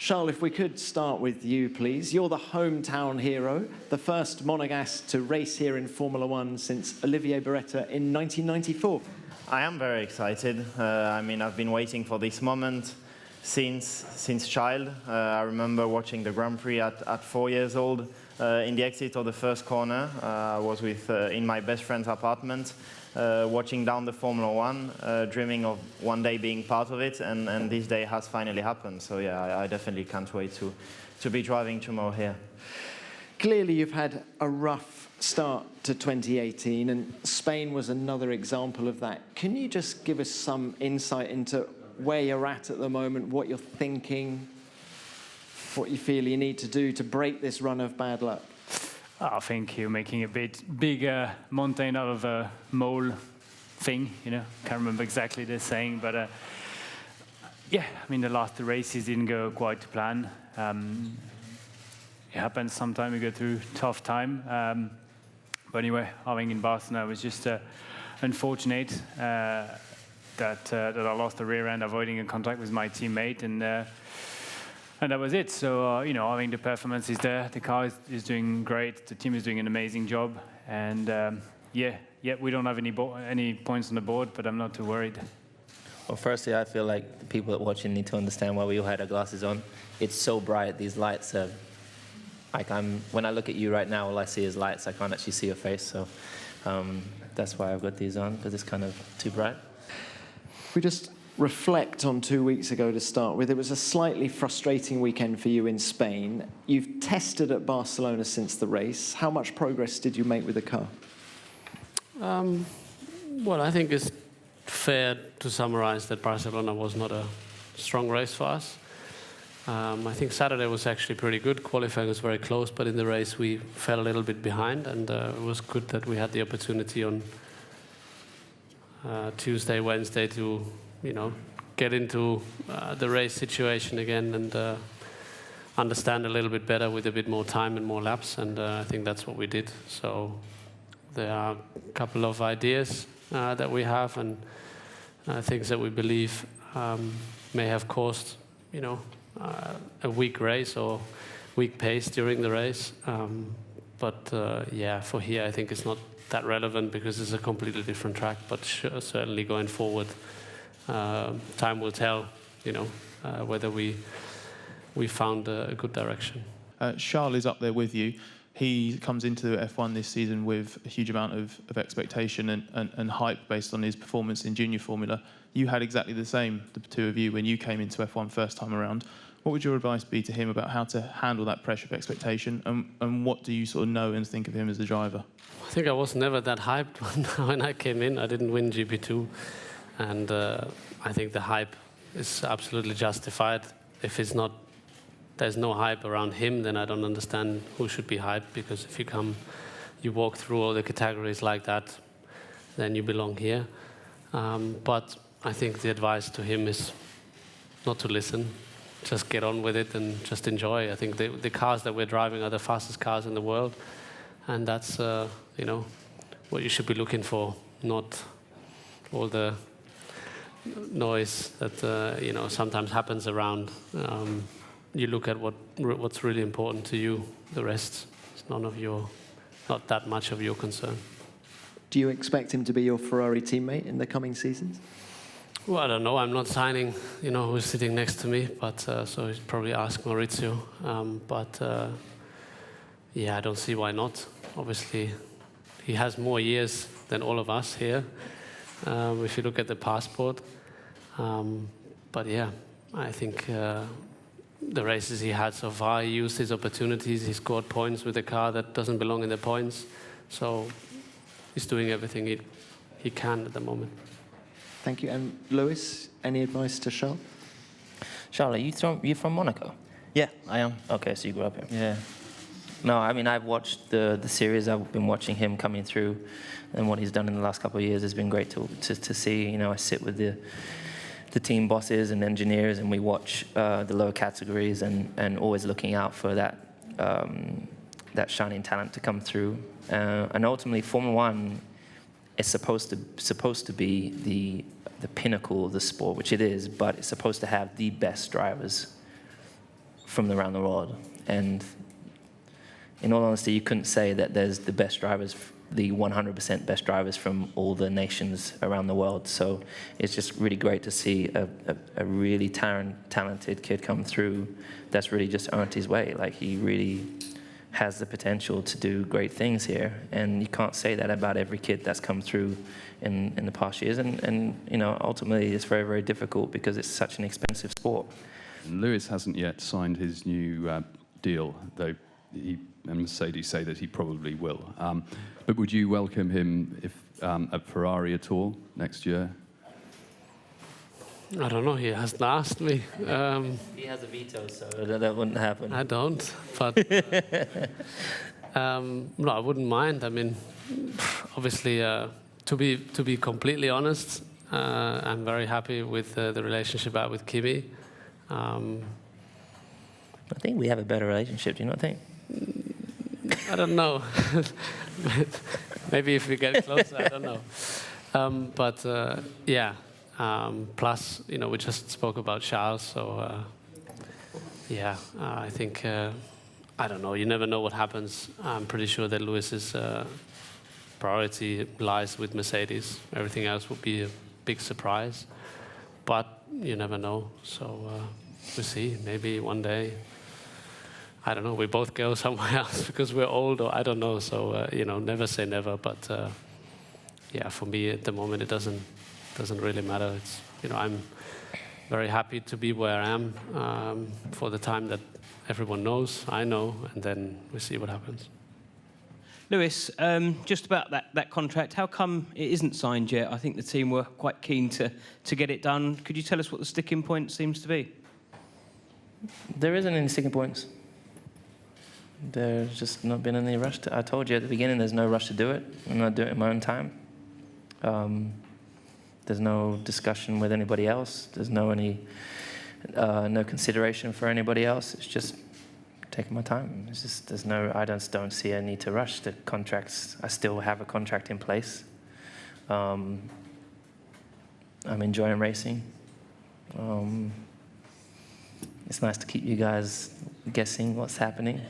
Charles, if we could start with you, please. You're the hometown hero, the first Monegasque to race here in Formula One since Olivier Beretta in 1994. I am very excited. I've been waiting for this moment since child. I remember watching the Grand Prix at 4 years old. In the exit of the first corner, I was in my best friend's apartment, watching down the Formula One, dreaming of one day being part of it, and this day has finally happened. So yeah, I definitely can't wait to be driving tomorrow here. Clearly you've had a rough start to 2018, and Spain was another example of that. Can you just give us some insight into where you're at the moment, what you're thinking, what you feel you need to do to break this run of bad luck? I think you're making a bit bigger mountain out of a mole thing, you know. Can't remember exactly the saying, but yeah, I mean, the last two races didn't go quite to plan. It happens sometimes, you go through tough time. But anyway, I think in Barcelona, it was just unfortunate that I lost the rear end, avoiding a contact with my teammate, and that was it. So, I think the performance is there. The car is doing great. The team is doing an amazing job. And yeah, we don't have any points on the board, but I'm not too worried. Well, firstly, I feel like the people that are watching need to understand why we all had our glasses on. It's so bright. These lights are, when I look at you right now, all I see is lights. I can't actually see your face. So that's why I've got these on, because it's kind of too bright. We just reflect on 2 weeks ago to start with. It was a slightly frustrating weekend for you in Spain. You've tested at Barcelona since the race. How much progress did you make with the car? Well, I think it's fair to summarize that Barcelona was not a strong race for us. I think Saturday was actually pretty good. Qualifying was very close, but in the race we fell a little bit behind, and it was good that we had the opportunity on Tuesday, Wednesday to get into the race situation again and understand a little bit better with a bit more time and more laps, and I think that's what we did. So there are a couple of ideas that we have and things that we believe may have caused, a weak race or weak pace during the race. But yeah, for here I think it's not that relevant because it's a completely different track, but certainly going forward, time will tell, whether we found a good direction. Charles is up there with you. He comes into F1 this season with a huge amount of expectation and hype based on his performance in junior formula. You had exactly the same, the two of you, when you came into F1 first time around. What would your advice be to him about how to handle that pressure of expectation, and what do you sort of know and think of him as a driver? I think I was never that hyped when I came in. I didn't win GP2, and I think the hype is absolutely justified. If there's no hype around him, then I don't understand who should be hyped, because if you walk through all the categories like that, then you belong here. But I think the advice to him is not to listen. Just get on with it and just enjoy. I think the cars that we're driving are the fastest cars in the world, and that's what you should be looking for, not all the noise that sometimes happens around. You look at what's really important to you. The rest is not that much of your concern. Do you expect him to be your Ferrari teammate in the coming seasons? Well, I don't know. I'm not signing, who's sitting next to me, but so he'd probably ask Maurizio. Yeah, I don't see why not. Obviously, he has more years than all of us here, if you look at the passport. But yeah, I think the races he had so far, he used his opportunities. He scored points with a car that doesn't belong in the points. So he's doing everything he can at the moment. Thank you. And Lewis, any advice to Charles? Charles, you from Monaco? Yeah, I am. Okay, so you grew up here. Yeah. No, I mean, I've watched the series. I've been watching him coming through, and what he's done in the last couple of years has been great to see. I sit with the team bosses and engineers, and we watch the lower categories, and always looking out for that shining talent to come through. And ultimately, Formula One is supposed to be the pinnacle of the sport, which it is, but it's supposed to have the best drivers. from around the world. And in all honesty, you couldn't say that there's the best drivers, the 100% best drivers from all the nations around the world. So it's just really great to see a really talented kid come through that's really just earned his way. Like, he really has the potential to do great things here. And you can't say that about every kid that's come through in the past years. And you know, ultimately it's very, very difficult because it's such an expensive sport. Lewis hasn't yet signed his new deal, though he and Mercedes say that he probably will. But would you welcome him if at Ferrari at all next year? I don't know. He hasn't asked me. He has a veto, so that wouldn't happen. I don't. But no, I wouldn't mind. I mean, obviously, to be completely honest, I'm very happy with the relationship I have with Kimi. I think we have a better relationship. Do you not think? I don't know. Maybe if we get closer, I don't know. But yeah. Plus, you know, we just spoke about Charles, so yeah. I think I don't know. You never know what happens. I'm pretty sure that Lewis's priority lies with Mercedes. Everything else would be a big surprise, but you never know. So we'll see. Maybe one day, I don't know, we both go somewhere else because we're old, or I don't know. So you know, never say never. But yeah, for me at the moment, it doesn't really matter. It's, you know, I'm very happy to be where I am for the time that everyone knows, I know, and then we see what happens. Lewis, just about that contract, how come it isn't signed yet? I think the team were quite keen to get it done. Could you tell us what the sticking point seems to be? There isn't any sticking points. There's just not been any rush. I told you at the beginning, there's no rush to do it. I'm not doing it in my own time. There's no discussion with anybody else. There's no consideration for anybody else. It's just taking my time. It's just I just don't see a need to rush. The contracts, I still have a contract in place. I'm enjoying racing. It's nice to keep you guys guessing what's happening.